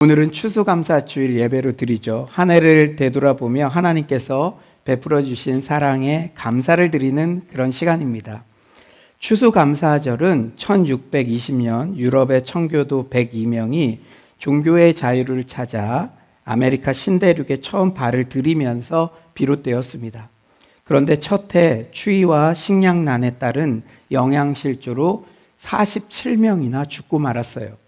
오늘은 추수감사주일 예배로 드리죠. 한 해를 되돌아보며 하나님께서 베풀어 주신 사랑에 감사를 드리는 그런 시간입니다. 추수감사절은 1620년 유럽의 청교도 102명이 종교의 자유를 찾아 아메리카 신대륙에 처음 발을 들이면서 비롯되었습니다. 그런데 첫 해 추위와 식량난에 따른 영양실조로 47명이나 죽고 말았어요.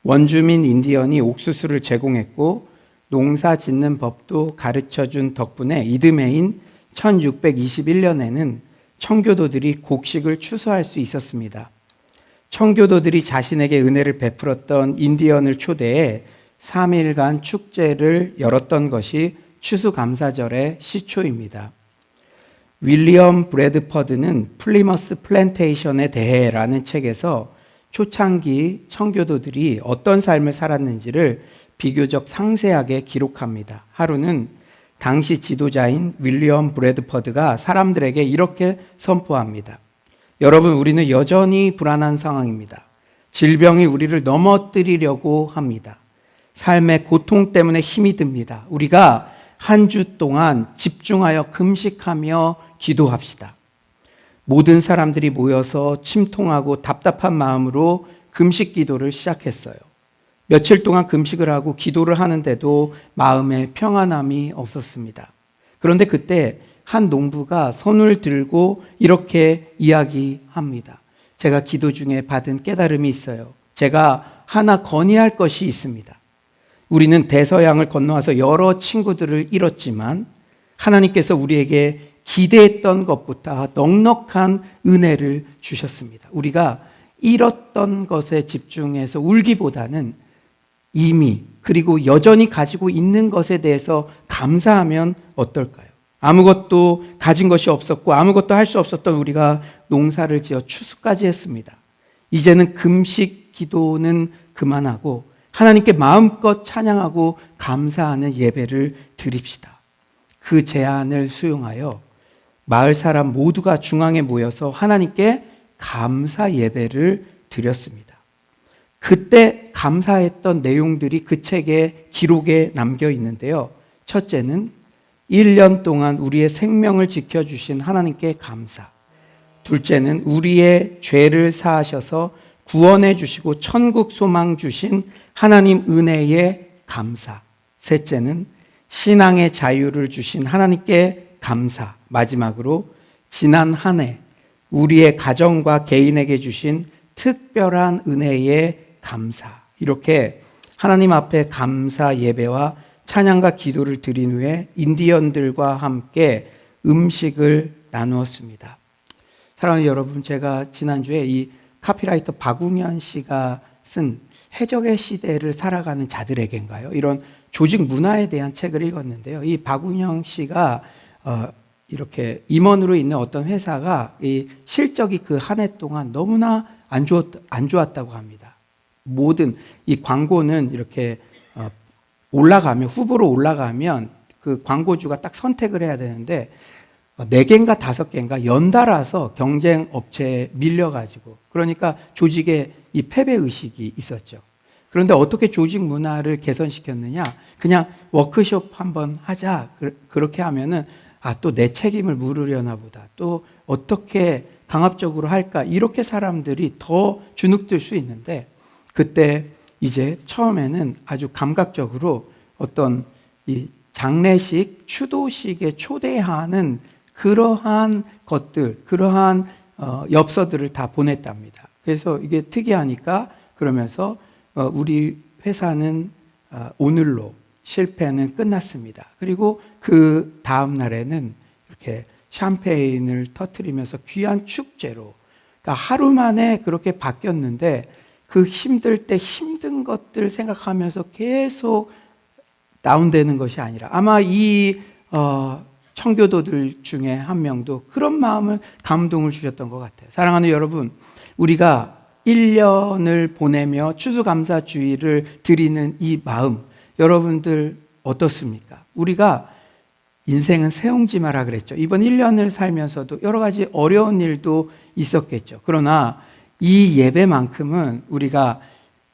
원주민 인디언이 옥수수를 제공했고 농사 짓는 법도 가르쳐준 덕분에 이듬해인 1621년에는 청교도들이 곡식을 추수할 수 있었습니다. 청교도들이 자신에게 은혜를 베풀었던 인디언을 초대해 3일간 축제를 열었던 것이 추수감사절의 시초입니다. 윌리엄 브래드퍼드는 플리머스 플랜테이션에 대해라는 책에서 초창기 청교도들이 어떤 삶을 살았는지를 비교적 상세하게 기록합니다. 하루는 당시 지도자인 윌리엄 브래드퍼드가 사람들에게 이렇게 선포합니다. 여러분, 우리는 여전히 불안한 상황입니다. 질병이 우리를 넘어뜨리려고 합니다. 삶의 고통 때문에 힘이 듭니다. 우리가 한 주 동안 집중하여 금식하며 기도합시다. 모든 사람들이 모여서 침통하고 답답한 마음으로 금식 기도를 시작했어요. 며칠 동안 금식을 하고 기도를 하는데도 마음에 평안함이 없었습니다. 그런데 그때 한 농부가 손을 들고 이렇게 이야기합니다. 제가 기도 중에 받은 깨달음이 있어요. 제가 하나 건의할 것이 있습니다. 우리는 대서양을 건너와서 여러 친구들을 잃었지만 하나님께서 우리에게 기대했던 것보다 넉넉한 은혜를 주셨습니다. 우리가 잃었던 것에 집중해서 울기보다는 이미 그리고 여전히 가지고 있는 것에 대해서 감사하면 어떨까요? 아무것도 가진 것이 없었고 아무것도 할 수 없었던 우리가 농사를 지어 추수까지 했습니다. 이제는 금식 기도는 그만하고 하나님께 마음껏 찬양하고 감사하는 예배를 드립시다. 그 제안을 수용하여 마을 사람 모두가 중앙에 모여서 하나님께 감사 예배를 드렸습니다. 그때 감사했던 내용들이 그 책의 기록에 남겨 있는데요. 첫째는 1년 동안 우리의 생명을 지켜주신 하나님께 감사. 둘째는 우리의 죄를 사하셔서 구원해 주시고 천국 소망 주신 하나님 은혜에 감사. 셋째는 신앙의 자유를 주신 하나님께 감사. 마지막으로 지난 한 해 우리의 가정과 개인에게 주신 특별한 은혜에 감사. 이렇게 하나님 앞에 감사 예배와 찬양과 기도를 드린 후에 인디언들과 함께 음식을 나누었습니다. 사랑하는 여러분, 제가 지난주에 이 카피라이터 박웅현 씨가 쓴 해적의 시대를 살아가는 자들에게인가요? 이런 조직 문화에 대한 책을 읽었는데요. 이 박웅현 씨가 이렇게 임원으로 있는 어떤 회사가 이 실적이 그 한 해 동안 너무나 안 좋았다고 합니다. 모든 이 광고는 이렇게 올라가면, 후보로 올라가면 그 광고주가 딱 선택을 해야 되는데 4개인가 5개인가 연달아서 경쟁 업체에 밀려가지고, 그러니까 조직에 이 패배 의식이 있었죠. 그런데 어떻게 조직 문화를 개선시켰느냐? 그냥 워크숍 한번 하자. 그렇게 하면은 또 내 책임을 물으려나 보다. 또 어떻게 강압적으로 할까? 이렇게 사람들이 더 주눅들 수 있는데, 그때 이제 처음에는 아주 감각적으로 어떤 이 장례식, 추도식에 초대하는 그러한 것들, 그러한 엽서들을 다 보냈답니다. 그래서 이게 특이하니까 그러면서 우리 회사는 오늘로 실패는 끝났습니다. 그리고 그 다음 날에는 이렇게 샴페인을 터뜨리면서 귀한 축제로, 그러니까 하루 만에 그렇게 바뀌었는데 그 힘들 때 힘든 것들 생각하면서 계속 다운되는 것이 아니라, 아마 이 청교도들 중에 한 명도 그런 마음을, 감동을 주셨던 것 같아요. 사랑하는 여러분, 우리가 1년을 보내며 추수감사주의를 드리는 이 마음, 여러분들 어떻습니까? 우리가 인생은 세옹지마라 그랬죠. 이번 1년을 살면서도 여러 가지 어려운 일도 있었겠죠. 그러나 이 예배만큼은 우리가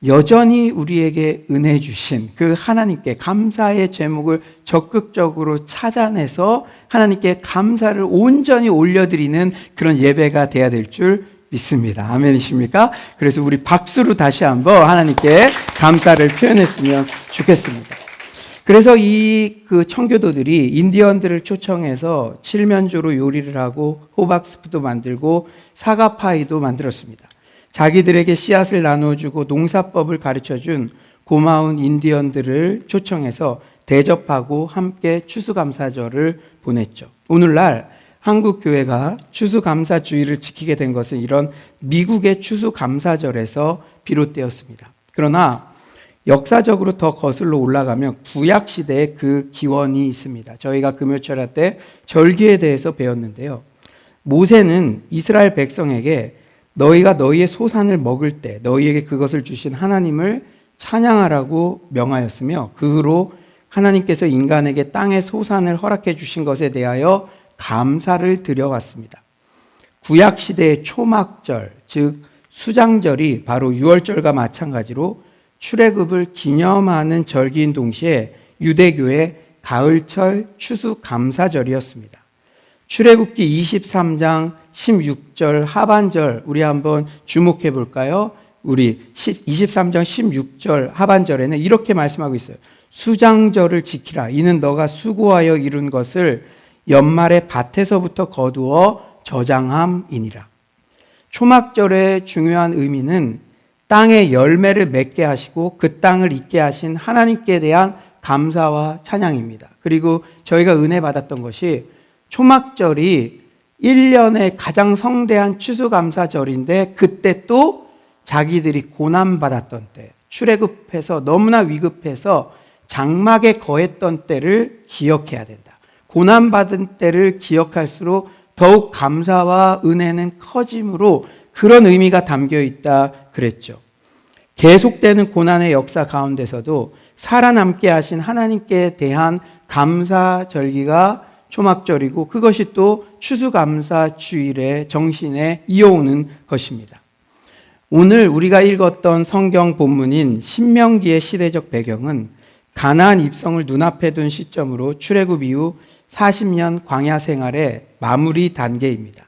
여전히 우리에게 은혜 주신 그 하나님께 감사의 제목을 적극적으로 찾아내서 하나님께 감사를 온전히 올려드리는 그런 예배가 돼야 될 줄 믿습니다. 아멘이십니까? 그래서 우리 박수로 다시 한번 하나님께 감사를 표현했으면 좋겠습니다. 그래서 그 청교도들이 인디언들을 초청해서 칠면조로 요리를 하고 호박스프도 만들고 사과파이도 만들었습니다. 자기들에게 씨앗을 나눠주고 농사법을 가르쳐준 고마운 인디언들을 초청해서 대접하고 함께 추수감사절을 보냈죠. 오늘날 한국 교회가 추수감사주의를 지키게 된 것은 이런 미국의 추수감사절에서 비롯되었습니다. 그러나 역사적으로 더 거슬러 올라가면 구약시대에 그 기원이 있습니다. 저희가 금요철야 때 절기에 대해서 배웠는데요. 모세는 이스라엘 백성에게 너희가 너희의 소산을 먹을 때 너희에게 그것을 주신 하나님을 찬양하라고 명하였으며 그 후로 하나님께서 인간에게 땅의 소산을 허락해 주신 것에 대하여 감사를 드려왔습니다. 구약시대의 초막절, 즉 수장절이 바로 유월절과 마찬가지로 출애굽을 기념하는 절기인 동시에 유대교의 가을철 추수감사절이었습니다. 출애굽기 23장 16절 하반절 우리 한번 주목해 볼까요? 우리 23장 16절 하반절에는 이렇게 말씀하고 있어요. 수장절을 지키라. 이는 너가 수고하여 이룬 것을 연말에 밭에서부터 거두어 저장함이니라. 초막절의 중요한 의미는 땅에 열매를 맺게 하시고 그 땅을 있게 하신 하나님께 대한 감사와 찬양입니다. 그리고 저희가 은혜 받았던 것이 초막절이 1년의 가장 성대한 추수감사절인데 그때 또 자기들이 고난받았던 때, 출애굽해서 너무나 위급해서 장막에 거했던 때를 기억해야 된다. 고난받은 때를 기억할수록 더욱 감사와 은혜는 커짐으로 그런 의미가 담겨 있다 그랬죠. 계속되는 고난의 역사 가운데서도 살아남게 하신 하나님께 대한 감사 절기가 초막절이고 그것이 또 추수감사 주일의 정신에 이어오는 것입니다. 오늘 우리가 읽었던 성경 본문인 신명기의 시대적 배경은 가나안 입성을 눈앞에 둔 시점으로 출애굽 이후 40년 광야 생활의 마무리 단계입니다.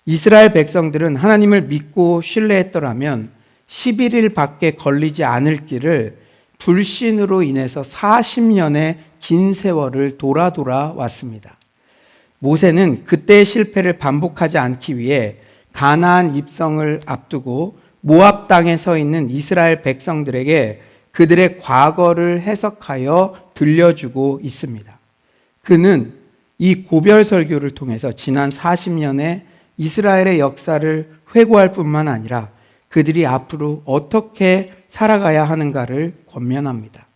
이스라엘 백성들은 하나님을 믿고 신뢰했더라면 11일밖에 걸리지 않을 길을 불신으로 인해서 40년의 긴 세월을 돌아 왔습니다. 모세는 그때의 실패를 반복하지 않기 위해 가나안 입성을 앞두고 모압 땅에 서 있는 이스라엘 백성들에게 그들의 과거를 해석하여 들려주고 있습니다. 그는 이 고별 설교를 통해서 지난 40년의 이스라엘의 역사를 회고할 뿐만 아니라 그들이 앞으로 어떻게 살아가야 하는가를 권면합니다.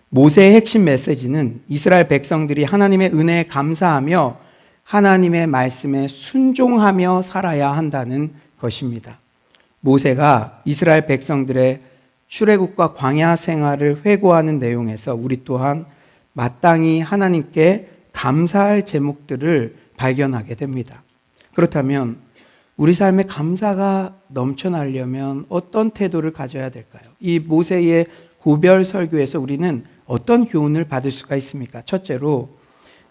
모세의 핵심 메시지는 이스라엘 백성들이 하나님의 은혜에 감사하며 하나님의 말씀에 순종하며 살아야 한다는 것입니다. 모세가 이스라엘 백성들의 출애굽과 광야 생활을 회고하는 내용에서 우리 또한 마땅히 하나님께 감사할 제목들을 발견하게 됩니다. 그렇다면 우리 삶에 감사가 넘쳐나려면 어떤 태도를 가져야 될까요? 이 모세의 고별 설교에서 우리는 어떤 교훈을 받을 수가 있습니까? 첫째로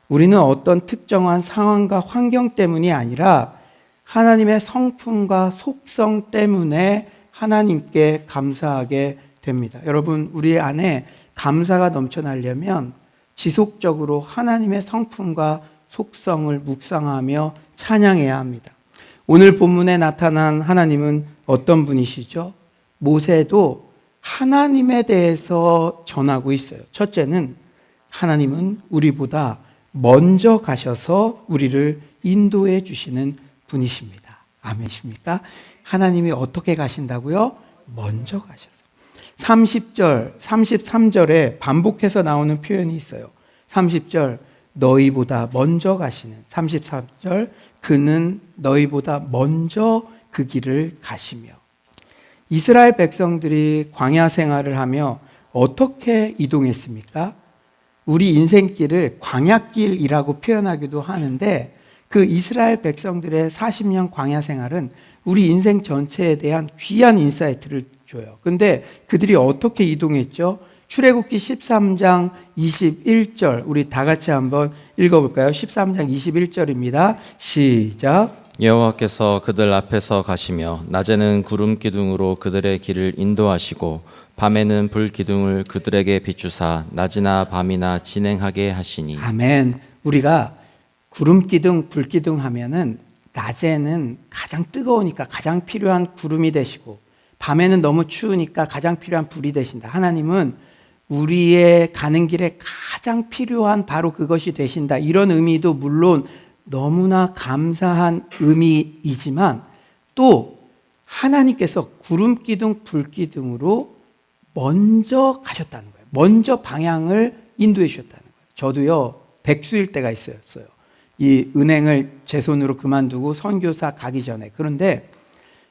우리는 어떤 특정한 상황과 환경 때문이 아니라 하나님의 성품과 속성 때문에 하나님께 감사하게 됩니다. 여러분, 우리 안에 감사가 넘쳐나려면 지속적으로 하나님의 성품과 속성을 묵상하며 찬양해야 합니다. 오늘 본문에 나타난 하나님은 어떤 분이시죠? 모세도 하나님에 대해서 전하고 있어요. 첫째는 하나님은 우리보다 먼저 가셔서 우리를 인도해 주시는 분이십니다. 아멘이십니까? 하나님이 어떻게 가신다고요? 먼저 가셔서. 30절, 33절에 반복해서 나오는 표현이 있어요. 30절, 너희보다 먼저 가시는. 33절, 그는 너희보다 먼저 그 길을 가시며. 이스라엘 백성들이 광야 생활을 하며 어떻게 이동했습니까? 우리 인생길을 광야길이라고 표현하기도 하는데 그 이스라엘 백성들의 40년 광야 생활은 우리 인생 전체에 대한 귀한 인사이트를 줘요. 근데 그들이 어떻게 이동했죠? 출애굽기 13장 21절 우리 다 같이 한번 읽어볼까요? 13장 21절입니다. 시작. 여호와께서 그들 앞에서 가시며 낮에는 구름 기둥으로 그들의 길을 인도하시고 밤에는 불 기둥을 그들에게 비추사 낮이나 밤이나 진행하게 하시니. 아멘. 우리가 구름 기둥, 불 기둥 하면은 낮에는 가장 뜨거우니까 가장 필요한 구름이 되시고 밤에는 너무 추우니까 가장 필요한 불이 되신다. 하나님은 우리의 가는 길에 가장 필요한 바로 그것이 되신다. 이런 의미도 물론 너무나 감사한 의미이지만 또 하나님께서 구름 기둥, 불 기둥으로 먼저 가셨다는 거예요. 먼저 방향을 인도해 주셨다는 거예요. 저도요, 백수일 때가 있었어요. 이 은행을 제 손으로 그만두고 선교사 가기 전에. 그런데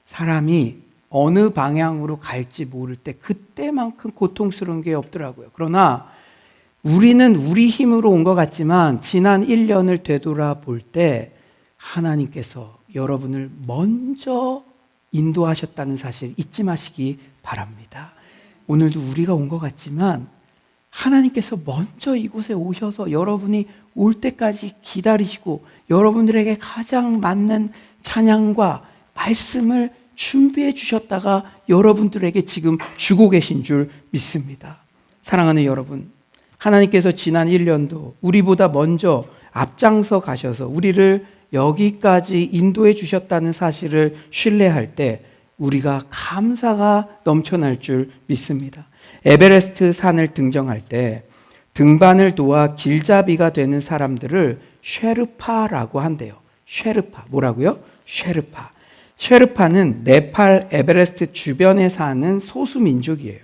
사람이 어느 방향으로 갈지 모를 때 그때만큼 고통스러운 게 없더라고요. 그러나 우리는 우리 힘으로 온 것 같지만 지난 1년을 되돌아볼 때 하나님께서 여러분을 먼저 인도하셨다는 사실 잊지 마시기 바랍니다. 오늘도 우리가 온 것 같지만 하나님께서 먼저 이곳에 오셔서 여러분이 올 때까지 기다리시고 여러분들에게 가장 맞는 찬양과 말씀을 준비해 주셨다가 여러분들에게 지금 주고 계신 줄 믿습니다. 사랑하는 여러분, 하나님께서 지난 1년도 우리보다 먼저 앞장서 가셔서 우리를 여기까지 인도해 주셨다는 사실을 신뢰할 때 우리가 감사가 넘쳐날 줄 믿습니다. 에베레스트 산을 등정할 때 등반을 도와 길잡이가 되는 사람들을 쉐르파라고 한대요. 쉐르파. 뭐라고요? 쉐르파. 쉐르파는 네팔 에베레스트 주변에 사는 소수 민족이에요.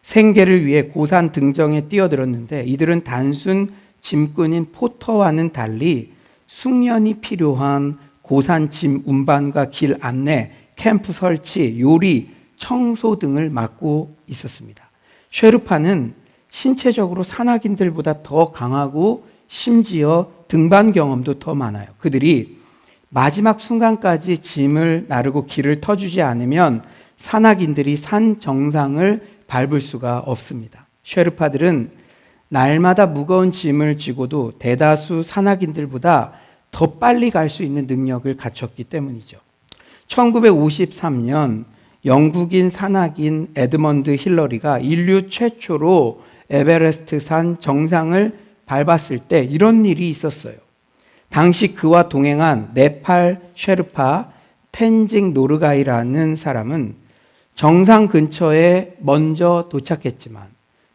생계를 위해 고산 등정에 뛰어들었는데 이들은 단순 짐꾼인 포터와는 달리 숙련이 필요한 고산 짐 운반과 길 안내, 캠프 설치, 요리, 청소 등을 맡고 있었습니다. 쉐르파는 신체적으로 산악인들보다 더 강하고 심지어 등반 경험도 더 많아요. 그들이 마지막 순간까지 짐을 나르고 길을 터주지 않으면 산악인들이 산 정상을 밟을 수가 없습니다. 쉐르파들은 날마다 무거운 짐을 지고도 대다수 산악인들보다 더 빨리 갈 수 있는 능력을 갖췄기 때문이죠. 1953년 영국인 산악인 에드먼드 힐러리가 인류 최초로 에베레스트 산 정상을 밟았을 때 이런 일이 있었어요. 당시 그와 동행한 네팔 쉐르파 텐징 노르가이라는 사람은 정상 근처에 먼저 도착했지만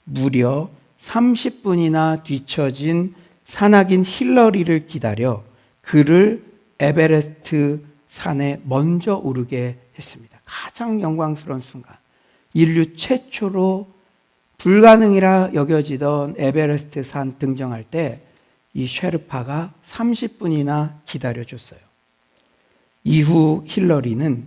무려 30분이나 뒤처진 산악인 힐러리를 기다려 그를 에베레스트 산에 먼저 오르게 했습니다. 가장 영광스러운 순간. 인류 최초로 불가능이라 여겨지던 에베레스트 산 등정할 때 이 쉐르파가 30분이나 기다려줬어요. 이후 힐러리는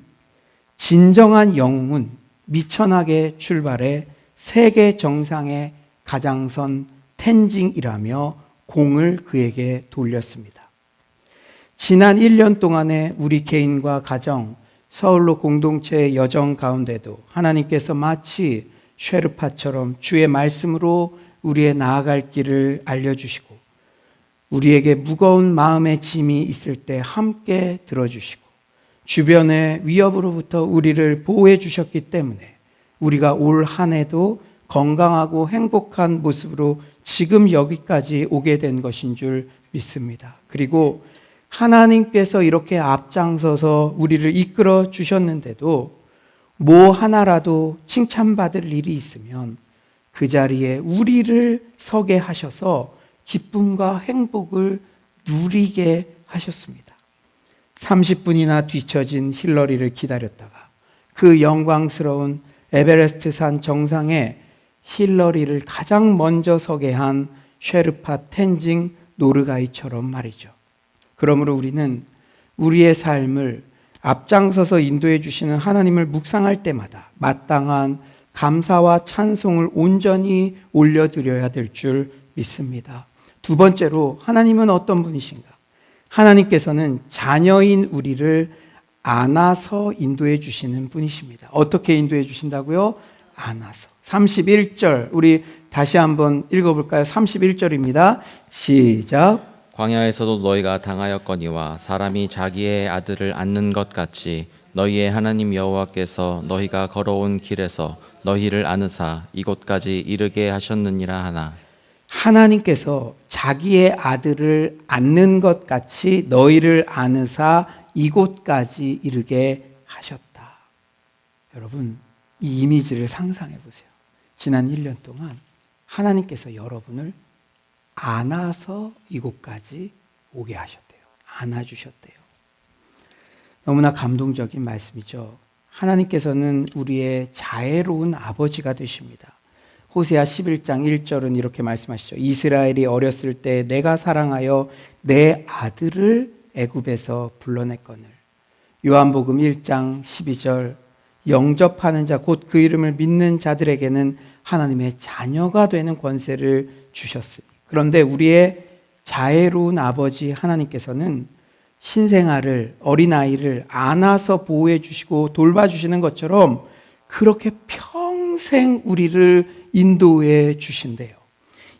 진정한 영웅은 미천하게 출발해 세계 정상의 가장선 텐징이라며 공을 그에게 돌렸습니다. 지난 1년 동안의 우리 개인과 가정, 서울로 공동체의 여정 가운데도 하나님께서 마치 쉐르파처럼 주의 말씀으로 우리의 나아갈 길을 알려주시고 우리에게 무거운 마음의 짐이 있을 때 함께 들어주시고 주변의 위협으로부터 우리를 보호해 주셨기 때문에 우리가 올 한 해도 건강하고 행복한 모습으로 지금 여기까지 오게 된 것인 줄 믿습니다. 그리고 하나님께서 이렇게 앞장서서 우리를 이끌어 주셨는데도 뭐 하나라도 칭찬받을 일이 있으면 그 자리에 우리를 서게 하셔서 기쁨과 행복을 누리게 하셨습니다. 30분이나 뒤처진 힐러리를 기다렸다가 그 영광스러운 에베레스트 산 정상에 힐러리를 가장 먼저 서게 한 쉐르파 텐징 노르가이처럼 말이죠. 그러므로 우리는 우리의 삶을 앞장서서 인도해 주시는 하나님을 묵상할 때마다 마땅한 감사와 찬송을 온전히 올려드려야 될 줄 믿습니다. 두 번째로 하나님은 어떤 분이신가? 하나님께서는 자녀인 우리를 안아서 인도해 주시는 분이십니다. 어떻게 인도해 주신다고요? 안아서. 31절 우리 다시 한번 읽어볼까요? 31절입니다. 시작. 광야에서도 너희가 당하였거니와 사람이 자기의 아들을 안는 것 같이 너희의 하나님 여호와께서 너희가 걸어온 길에서 너희를 안으사 이곳까지 이르게 하셨느니라 하나. 하나님께서 자기의 아들을 안는 것 같이 너희를 안으사 이곳까지 이르게 하셨다. 여러분, 이 이미지를 상상해 보세요. 지난 1년 동안 하나님께서 여러분을 안아서 이곳까지 오게 하셨대요. 안아주셨대요. 너무나 감동적인 말씀이죠. 하나님께서는 우리의 자애로운 아버지가 되십니다. 호세아 11장 1절은 이렇게 말씀하시죠. 이스라엘이 어렸을 때 내가 사랑하여 내 아들을 애굽에서 불러냈거늘. 요한복음 1장 12절 영접하는 자 곧 그 이름을 믿는 자들에게는 하나님의 자녀가 되는 권세를 주셨으니. 그런데 우리의 자애로운 아버지 하나님께서는 신생아를 어린아이를 안아서 보호해 주시고 돌봐주시는 것처럼 그렇게 평생 우리를 인도해 주신대요.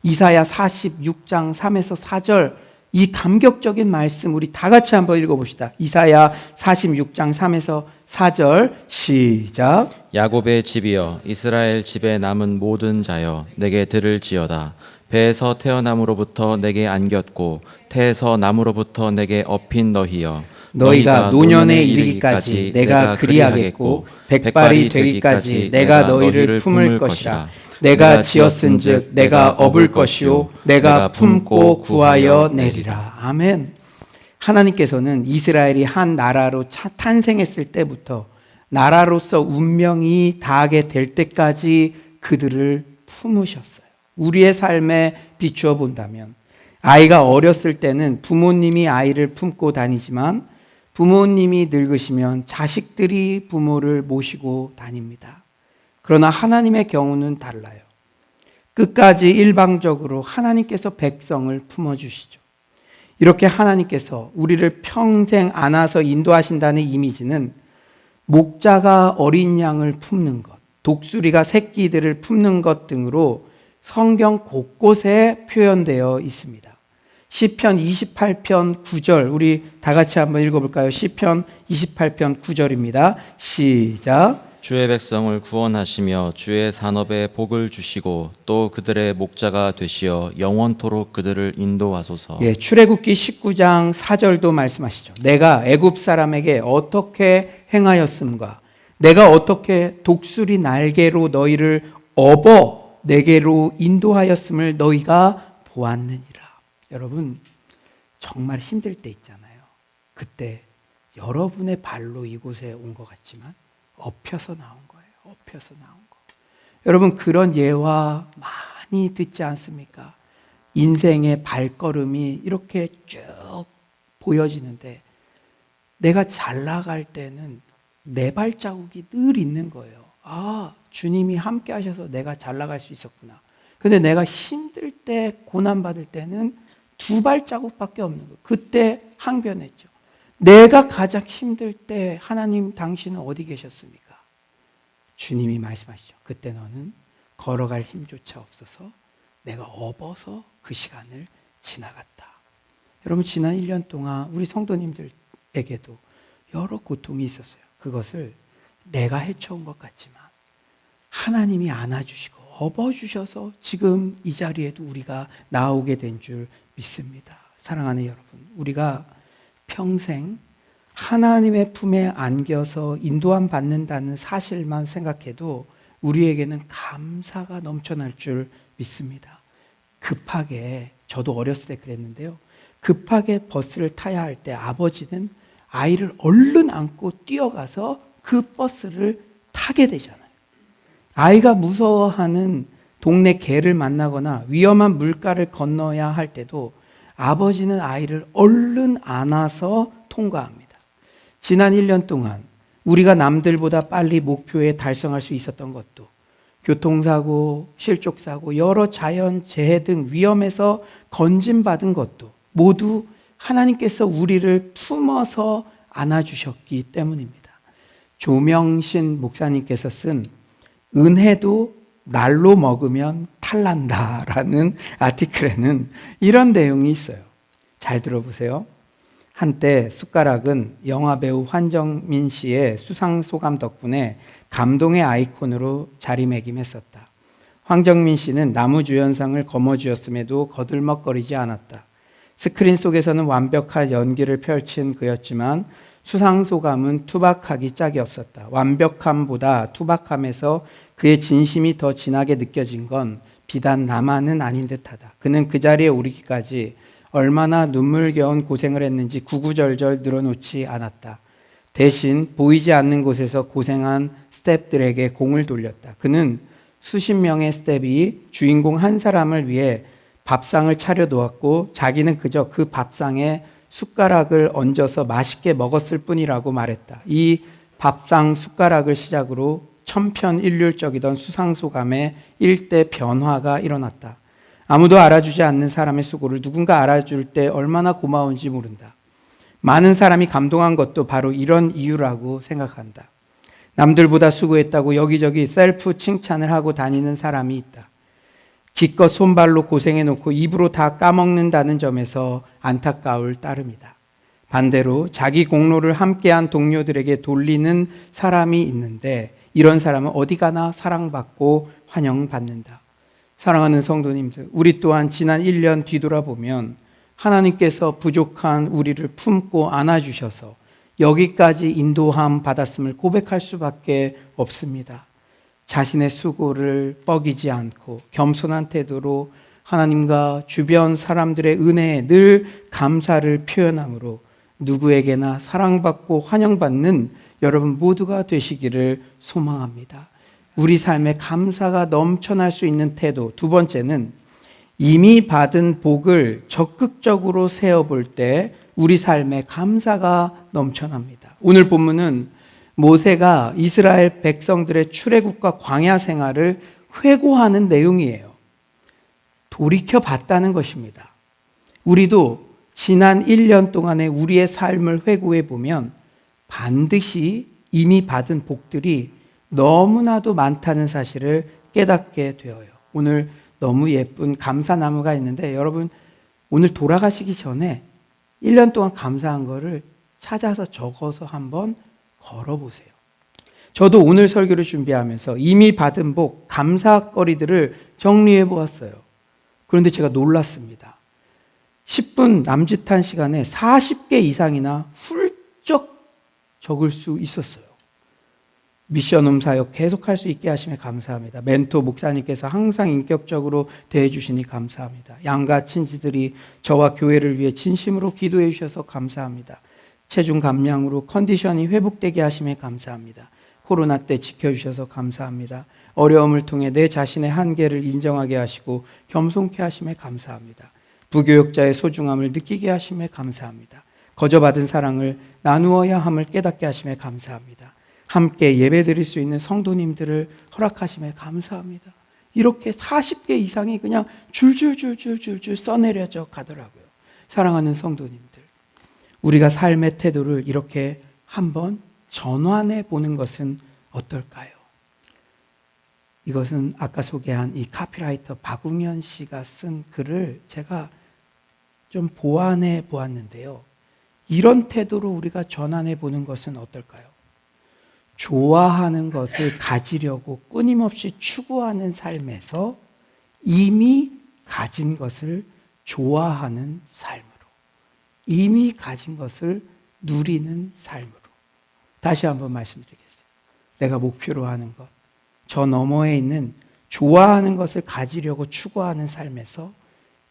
이사야 46장 3에서 4절 이 감격적인 말씀 우리 다 같이 한번 읽어봅시다. 이사야 46장 3에서 4절 시작. 야곱의 집이여 이스라엘 집에 남은 모든 자여 내게 들을지어다. 배에서 태어남으로부터 내게 안겼고 태에서 남으로부터 내게 업힌 너희여 너희가 노년에 이르기까지 내가 그리하겠고 백발이 되기까지 내가 너희를 품을 것이라. 내가 지었은즉 내가 업을 것이요 내가 품고 구하여 내리라. 아멘. 하나님께서는 이스라엘이 한 나라로 탄생했을 때부터 나라로서 운명이 닿게 될 때까지 그들을 품으셨어요. 우리의 삶에 비추어 본다면 아이가 어렸을 때는 부모님이 아이를 품고 다니지만 부모님이 늙으시면 자식들이 부모를 모시고 다닙니다. 그러나 하나님의 경우는 달라요. 끝까지 일방적으로 하나님께서 백성을 품어주시죠. 이렇게 하나님께서 우리를 평생 안아서 인도하신다는 이미지는 목자가 어린 양을 품는 것, 독수리가 새끼들을 품는 것 등으로 성경 곳곳에 표현되어 있습니다. 시편 28편 9절 우리 다 같이 한번 읽어볼까요? 시편 28편 9절입니다. 시작. 주의 백성을 구원하시며 주의 산업에 복을 주시고 또 그들의 목자가 되시어 영원토록 그들을 인도하소서. 예, 출애굽기 19장 4절도 말씀하시죠. 내가 애굽 사람에게 어떻게 행하였음과 내가 어떻게 독수리 날개로 너희를 업어 내게로 인도하였음을 너희가 보았느니라. 여러분 정말 힘들 때 있잖아요. 그때 여러분의 발로 이곳에 온 것 같지만 엎혀서 나온 거예요. 엎혀서 나온 거. 여러분 그런 예화 많이 듣지 않습니까? 인생의 발걸음이 이렇게 쭉 보여지는데 내가 잘 나갈 때는 내 발자국이 늘 있는 거예요. 아, 주님이 함께 하셔서 내가 잘 나갈 수 있었구나. 근데 내가 힘들 때, 고난받을 때는 두 발자국밖에 없는 거예요. 그때 항변했죠. 내가 가장 힘들 때 하나님 당신은 어디 계셨습니까? 주님이 말씀하시죠. 그때 너는 걸어갈 힘조차 없어서 내가 업어서 그 시간을 지나갔다. 여러분 지난 1년 동안 우리 성도님들에게도 여러 고통이 있었어요. 그것을 내가 헤쳐온 것 같지만 하나님이 안아주시고 업어주셔서 지금 이 자리에도 우리가 나오게 된 줄 믿습니다. 사랑하는 여러분, 우리가 평생 하나님의 품에 안겨서 인도함 받는다는 사실만 생각해도 우리에게는 감사가 넘쳐날 줄 믿습니다. 급하게, 저도 어렸을 때 그랬는데요. 급하게 버스를 타야 할 때 아버지는 아이를 얼른 안고 뛰어가서 그 버스를 타게 되잖아요. 아이가 무서워하는 동네 개를 만나거나 위험한 물가를 건너야 할 때도 아버지는 아이를 얼른 안아서 통과합니다. 지난 1년 동안 우리가 남들보다 빨리 목표에 달성할 수 있었던 것도 교통사고, 실족사고, 여러 자연재해 등 위험에서 건진받은 것도 모두 하나님께서 우리를 품어서 안아주셨기 때문입니다. 조명신 목사님께서 쓴 은혜도 날로 먹으면 탈난다라는 아티클에는 이런 내용이 있어요. 잘 들어보세요. 한때 숟가락은 영화배우 환정민 씨의 수상소감 덕분에 감동의 아이콘으로 자리매김했었다. 황정민 씨는 나무주연상을 거머쥐었음에도 거들먹거리지 않았다. 스크린 속에서는 완벽한 연기를 펼친 그였지만 수상소감은 투박하기 짝이 없었다. 완벽함보다 투박함에서 그의 진심이 더 진하게 느껴진 건 비단 나만은 아닌 듯하다. 그는 그 자리에 오르기까지 얼마나 눈물겨운 고생을 했는지 구구절절 늘어놓지 않았다. 대신 보이지 않는 곳에서 고생한 스태프들에게 공을 돌렸다. 그는 수십 명의 스태프이 주인공 한 사람을 위해 밥상을 차려놓았고 자기는 그저 그 밥상에 숟가락을 얹어서 맛있게 먹었을 뿐이라고 말했다. 이 밥상 숟가락을 시작으로 천편일률적이던 수상소감에 일대 변화가 일어났다. 아무도 알아주지 않는 사람의 수고를 누군가 알아줄 때 얼마나 고마운지 모른다. 많은 사람이 감동한 것도 바로 이런 이유라고 생각한다. 남들보다 수고했다고 여기저기 셀프 칭찬을 하고 다니는 사람이 있다. 기껏 손발로 고생해놓고 입으로 다 까먹는다는 점에서 안타까울 따름이다. 반대로 자기 공로를 함께한 동료들에게 돌리는 사람이 있는데 이런 사람은 어디 가나 사랑받고 환영받는다. 사랑하는 성도님들, 우리 또한 지난 1년 뒤돌아보면 하나님께서 부족한 우리를 품고 안아주셔서 여기까지 인도함 받았음을 고백할 수밖에 없습니다. 자신의 수고를 뻐기지 않고 겸손한 태도로 하나님과 주변 사람들의 은혜에 늘 감사를 표현함으로 누구에게나 사랑받고 환영받는 여러분 모두가 되시기를 소망합니다. 우리 삶에 감사가 넘쳐날 수 있는 태도. 두 번째는 이미 받은 복을 적극적으로 세어볼 때 우리 삶에 감사가 넘쳐납니다. 오늘 본문은 모세가 이스라엘 백성들의 출애굽과 광야 생활을 회고하는 내용이에요. 돌이켜 봤다는 것입니다. 우리도 지난 1년 동안의 우리의 삶을 회고해 보면 반드시 이미 받은 복들이 너무나도 많다는 사실을 깨닫게 되어요. 오늘 너무 예쁜 감사나무가 있는데 여러분 오늘 돌아가시기 전에 1년 동안 감사한 거를 찾아서 적어서 한번 걸어보세요. 저도 오늘 설교를 준비하면서 이미 받은 복, 감사거리들을 정리해 보았어요. 그런데 제가 놀랐습니다. 10분 남짓한 시간에 40개 이상이나 훌쩍 적을 수 있었어요. 미션홈 사역 계속할 수 있게 하심에 감사합니다. 멘토 목사님께서 항상 인격적으로 대해주시니 감사합니다. 양가 친지들이 저와 교회를 위해 진심으로 기도해 주셔서 감사합니다. 체중 감량으로 컨디션이 회복되게 하심에 감사합니다. 코로나 때 지켜주셔서 감사합니다. 어려움을 통해 내 자신의 한계를 인정하게 하시고 겸손케 하심에 감사합니다. 부교역자의 소중함을 느끼게 하심에 감사합니다. 거저받은 사랑을 나누어야 함을 깨닫게 하심에 감사합니다. 함께 예배드릴 수 있는 성도님들을 허락하심에 감사합니다. 이렇게 40개 이상이 그냥 줄줄줄줄줄줄 써내려져 가더라고요. 사랑하는 성도님들, 우리가 삶의 태도를 이렇게 한번 전환해 보는 것은 어떨까요? 이것은 아까 소개한 이 카피라이터 박웅현 씨가 쓴 글을 제가 좀 보완해 보았는데요. 이런 태도로 우리가 전환해 보는 것은 어떨까요? 좋아하는 것을 가지려고 끊임없이 추구하는 삶에서 이미 가진 것을 좋아하는 삶으로, 이미 가진 것을 누리는 삶으로. 다시 한번 말씀드리겠습니다. 내가 목표로 하는 것, 저 너머에 있는 좋아하는 것을 가지려고 추구하는 삶에서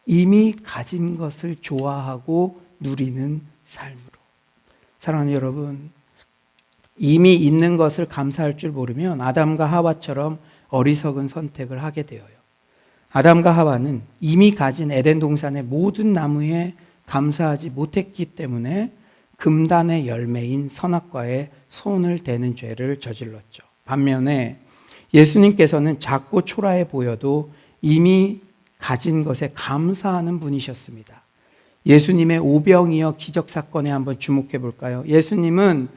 이미 가진 것을 좋아하고 누리는 삶으로. 사랑하는 여러분, 이미 있는 것을 감사할 줄 모르면 아담과 하와처럼 어리석은 선택을 하게 되어요. 아담과 하와는 이미 가진 에덴 동산의 모든 나무에 감사하지 못했기 때문에 금단의 열매인 선악과에 손을 대는 죄를 저질렀죠. 반면에 예수님께서는 작고 초라해 보여도 이미 가진 것에 감사하는 분이셨습니다. 예수님의 오병이어 기적 사건에 한번 주목해 볼까요? 예수님은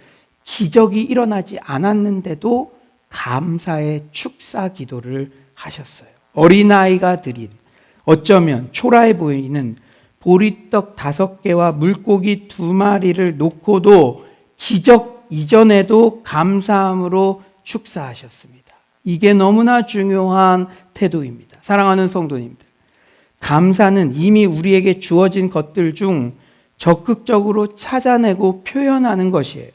기적이 일어나지 않았는데도 감사의 축사 기도를 하셨어요. 어린아이가 드린 어쩌면 초라해 보이는 보리떡 5개와 물고기 2마리를 놓고도 기적 이전에도 감사함으로 축사하셨습니다. 이게 너무나 중요한 태도입니다. 사랑하는 성도님들, 감사는 이미 우리에게 주어진 것들 중 적극적으로 찾아내고 표현하는 것이에요.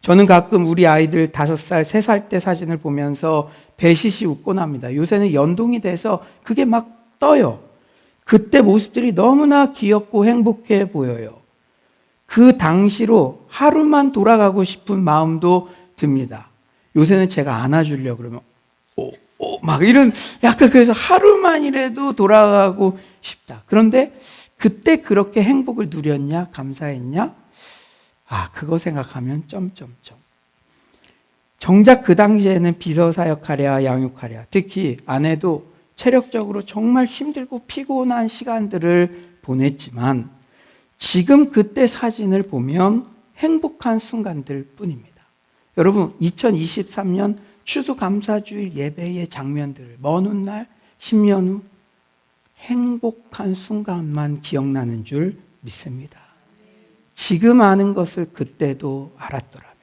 저는 가끔 우리 아이들 5살, 3살 때 사진을 보면서 배시시 웃곤 합니다. 요새는 연동이 돼서 그게 막 떠요. 그때 모습들이 너무나 귀엽고 행복해 보여요. 그 당시로 하루만 돌아가고 싶은 마음도 듭니다. 요새는 제가 안아주려고 그러면 막 이런 약간 그래서 하루만이라도 돌아가고 싶다. 그런데 그때 그렇게 행복을 누렸냐? 감사했냐? 그거 생각하면 점점점. 정작 그 당시에는 비서사역하랴 양육하랴 특히 아내도 체력적으로 정말 힘들고 피곤한 시간들을 보냈지만 지금 그때 사진을 보면 행복한 순간들 뿐입니다. 여러분 2023년 추수감사주일 예배의 장면들 먼 훗날 10년 후 행복한 순간만 기억나는 줄 믿습니다. 지금 아는 것을 그때도 알았더라면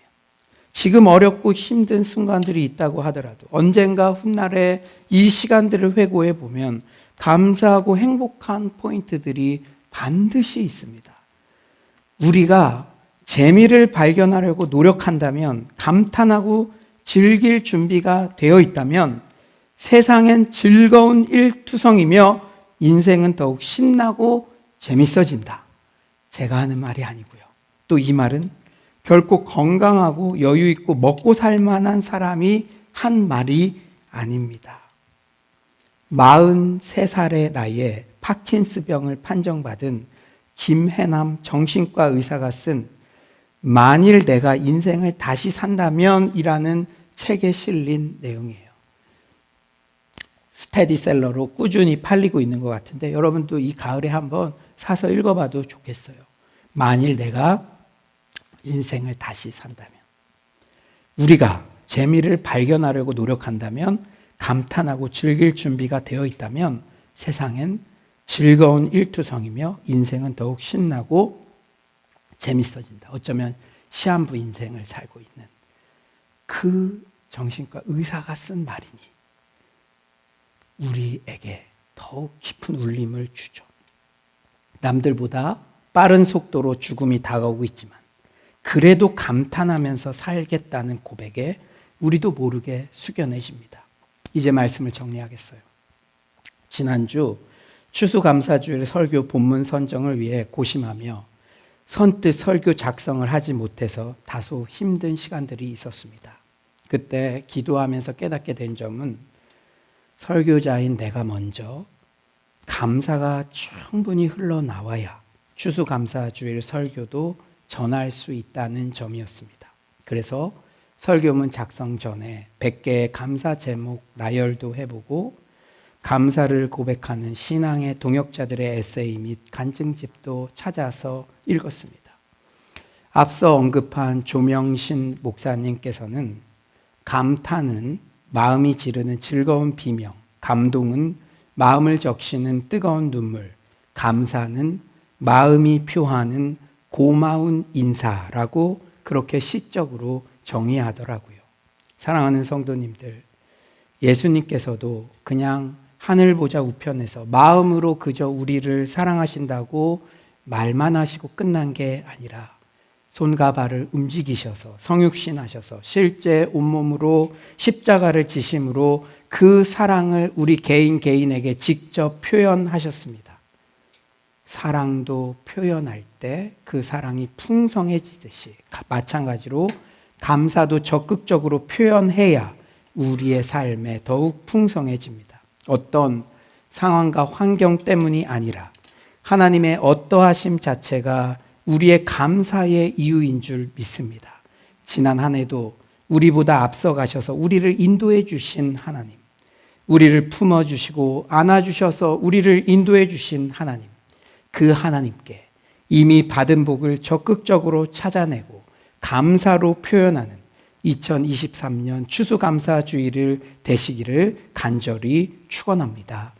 지금 어렵고 힘든 순간들이 있다고 하더라도 언젠가 훗날에 이 시간들을 회고해 보면 감사하고 행복한 포인트들이 반드시 있습니다. 우리가 재미를 발견하려고 노력한다면 감탄하고 즐길 준비가 되어 있다면 세상엔 즐거운 일투성이며 인생은 더욱 신나고 재밌어진다. 제가 하는 말이 아니고요. 또 이 말은 결코 건강하고 여유 있고 먹고 살 만한 사람이 한 말이 아닙니다. 43살의 나이에 파킨스병을 판정받은 김해남 정신과 의사가 쓴 만일 내가 인생을 다시 산다면 이라는 책에 실린 내용이에요. 스테디셀러로 꾸준히 팔리고 있는 것 같은데 여러분도 이 가을에 한번 사서 읽어봐도 좋겠어요. 만일 내가 인생을 다시 산다면, 우리가 재미를 발견하려고 노력한다면, 감탄하고 즐길 준비가 되어 있다면 세상엔 즐거운 일투성이며 인생은 더욱 신나고 재밌어진다. 어쩌면 시한부 인생을 살고 있는 그 정신과 의사가 쓴 말이니 우리에게 더욱 깊은 울림을 주죠. 남들보다 빠른 속도로 죽음이 다가오고 있지만 그래도 감탄하면서 살겠다는 고백에 우리도 모르게 숙연해집니다. 이제 말씀을 정리하겠어요. 지난주 추수감사주일 설교 본문 선정을 위해 고심하며 선뜻 설교 작성을 하지 못해서 다소 힘든 시간들이 있었습니다. 그때 기도하면서 깨닫게 된 점은 설교자인 내가 먼저 감사가 충분히 흘러나와야 추수감사주일 설교도 전할 수 있다는 점이었습니다. 그래서 설교문 작성 전에 100개의 감사 제목 나열도 해보고 감사를 고백하는 신앙의 동역자들의 에세이 및 간증집도 찾아서 읽었습니다. 앞서 언급한 조명신 목사님께서는 감탄은 마음이 지르는 즐거운 비명, 감동은 마음을 적시는 뜨거운 눈물, 감사는 마음이 표하는 고마운 인사라고 그렇게 시적으로 정의하더라고요. 사랑하는 성도님들, 예수님께서도 그냥 하늘 보자 우편에서 마음으로 그저 우리를 사랑하신다고 말만 하시고 끝난 게 아니라 손과 발을 움직이셔서 성육신하셔서 실제 온몸으로 십자가를 지심으로 그 사랑을 우리 개인에게 직접 표현하셨습니다. 사랑도 표현할 때 그 사랑이 풍성해지듯이 마찬가지로 감사도 적극적으로 표현해야 우리의 삶에 더욱 풍성해집니다. 어떤 상황과 환경 때문이 아니라 하나님의 어떠하심 자체가 우리의 감사의 이유인 줄 믿습니다. 지난 한 해도 우리보다 앞서가셔서 우리를 인도해 주신 하나님, 우리를 품어주시고 안아주셔서 우리를 인도해 주신 하나님, 그 하나님께 이미 받은 복을 적극적으로 찾아내고 감사로 표현하는 2023년 추수감사주의를 되시기를 간절히 축원합니다.